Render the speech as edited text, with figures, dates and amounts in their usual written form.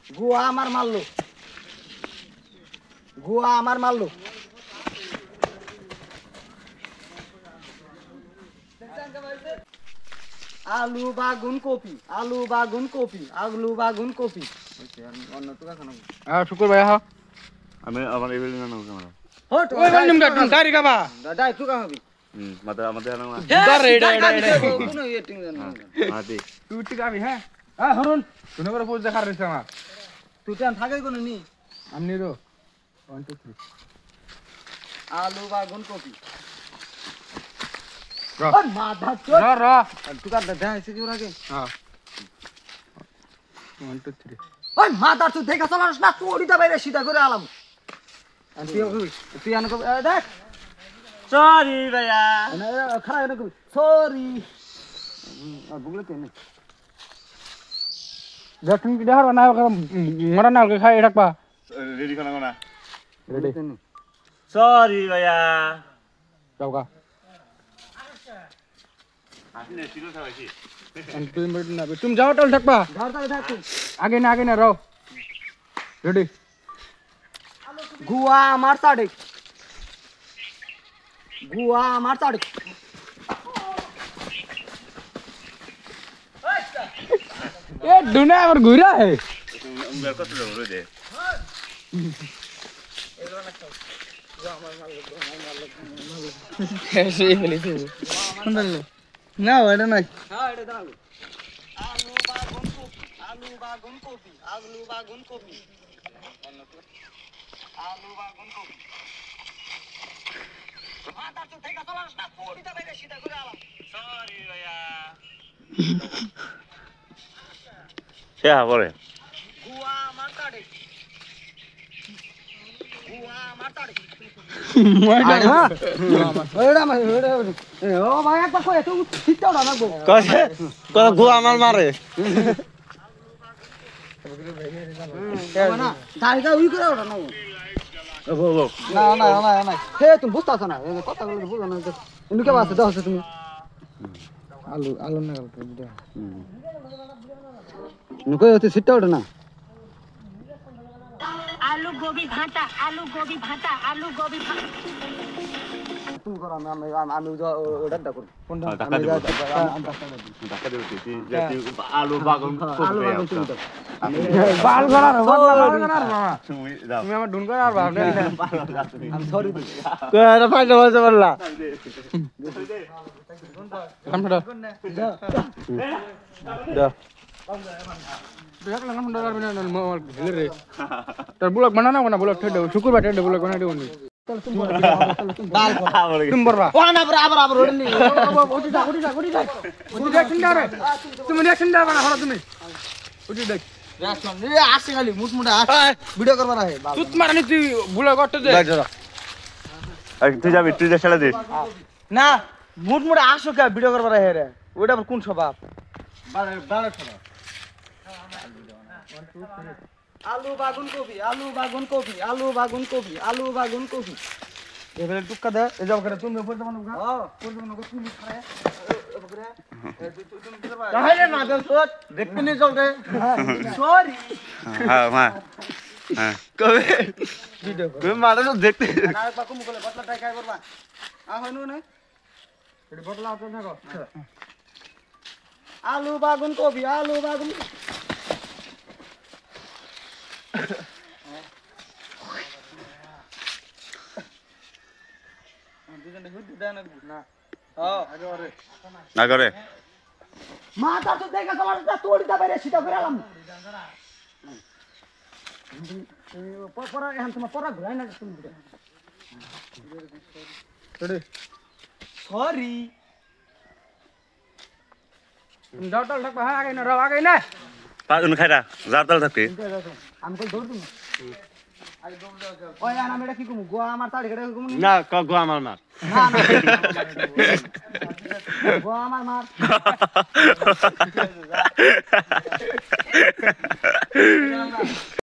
গুয়া আমার মারলো আলু বাগুন কপি অন্য তো খানা শুকুর ভাই হ্যাঁ আমি আমার এই বিল্ডিং না ক্যামেরা হট ওই বান্ডিম কা তুমি গাড়ি কাবা দাদা তুই কা হবি আমাদের না কোনো এটিং জানা আদি তুই ঠিক আমি হ্যাঁ হ্যাঁ হরুন তুমি করে পোজ দেখার রইছে আমার তুই টান থাকে কোনো নি আমনি রো 1 2 3 আলু বাগুন কপি র ওই মাথা চোদ র র তুই কা দাদা এসে কি রাখে হ্যাঁ 1 2 3 ওই মাথা তুই দেখা চলাস না চড়িটা বাইরে সিধা করে আলাম আর তুই আন কবি দেখ সরি ভাইয়া খারাপ এনে কবি সরি আর বুগলে তেনে যখন কি দেখার না মরা না খাই রাখবা রেডি খানা না রেডি সরি ভাইয়া যাও গা আপনি সিরিয়াস হয়েছি তুমি যাও টল থাকবা ধর ধর দেখ তুই আগে না রও রেডি গুয়া আমার সাড়ে এ দুনা আমার ঘুরা হে মেরে কত ধরে দে এসে বলি তুই সুন্দর না ওটা নাই হ্যাঁ এটা দাও আলু বাগুন কপি মাথা তুই দেখা চলাস না চড়িটা বাইরে সিধা করে আলাম সরি ভাইয়া সে করে গুয়া আমার সাড়ে ও ভাই একটা কই তুই ঠিকঠাক না গো কসে কত গো আমার মারে না দাইটা উই করে ওটা না গো গো না হে তুমি বুঝতাছ না কথা বলে বুঝো না ইনু কে বাসে দাও তুমি আলু না গল্প দিও ইনু কই হতে সিটটা ওটা না आलू गोभी भाटा তুমি করো আমি ওটা করব কোনটা ধাক্কা দেব ধাক্কা দেব আলু বাগুন আলু বাগুন তুমি দাও বাল করার মামা তুমি দাও তুমি আমার ঢুন করার ভাবনা আমি সরি কয়টা ফাইটা বলতে বললা কামটা দাও দেখ না কামটা করবে না মোবাইল ঢিলে রে তোর ব্লগ বানানো না ব্লগ ঠেডে শুক্রবার ঠেডে ব্লগ বানাই দেবনি তুমি বলবা ও না আবার ওটা নি উঠি যাক তুমি রিঅ্যাকশন দাও না হলো তুমি উঠি দেখ রিঅ্যাকশন আসে খালি মুটমুটে ভিডিও করবা না হে তুই মারানি তুই ব্লগ করতে দে তুই যাবি তুই যা ছেড়ে দে না মুটমুটে আসো কে ভিডিও করবা না হে রে ওটা আবার কোন স্বভাব আলু বাগুন কপি এবারে টুক্কা দে এই যাও করে তুমি উপর দেবো না তুমি খায় তাহলে না দে তোর দেখতে নি চলতে সরি হ্যাঁ মা হ্যাঁ কবে ভিডিও তুমি মারা তো দেখতে না বাকু মুকলে বটলা টাই খাই করবা হইনু না এটা বটলা হাতে থাকো আলু বাগুন কপি দুজনে হুদ দেন না না করে মাথা তো দেখা চলার না তোড়িটা বাইরে সিধা করে আলাম পরা এখন তোমার পরা ঘুরাই না তুমি সরি যাওটাল থাকবা হ্যাঁ আগে না রাও আগে না পাঁচজন খাইরা যাতাল থাকবি আমি কই দৌড় তুমি ওই না মেডা কি কমু গোয়া আমার তাড়ি কেটে কমু না গো আমার মা না গোয়া আমার মার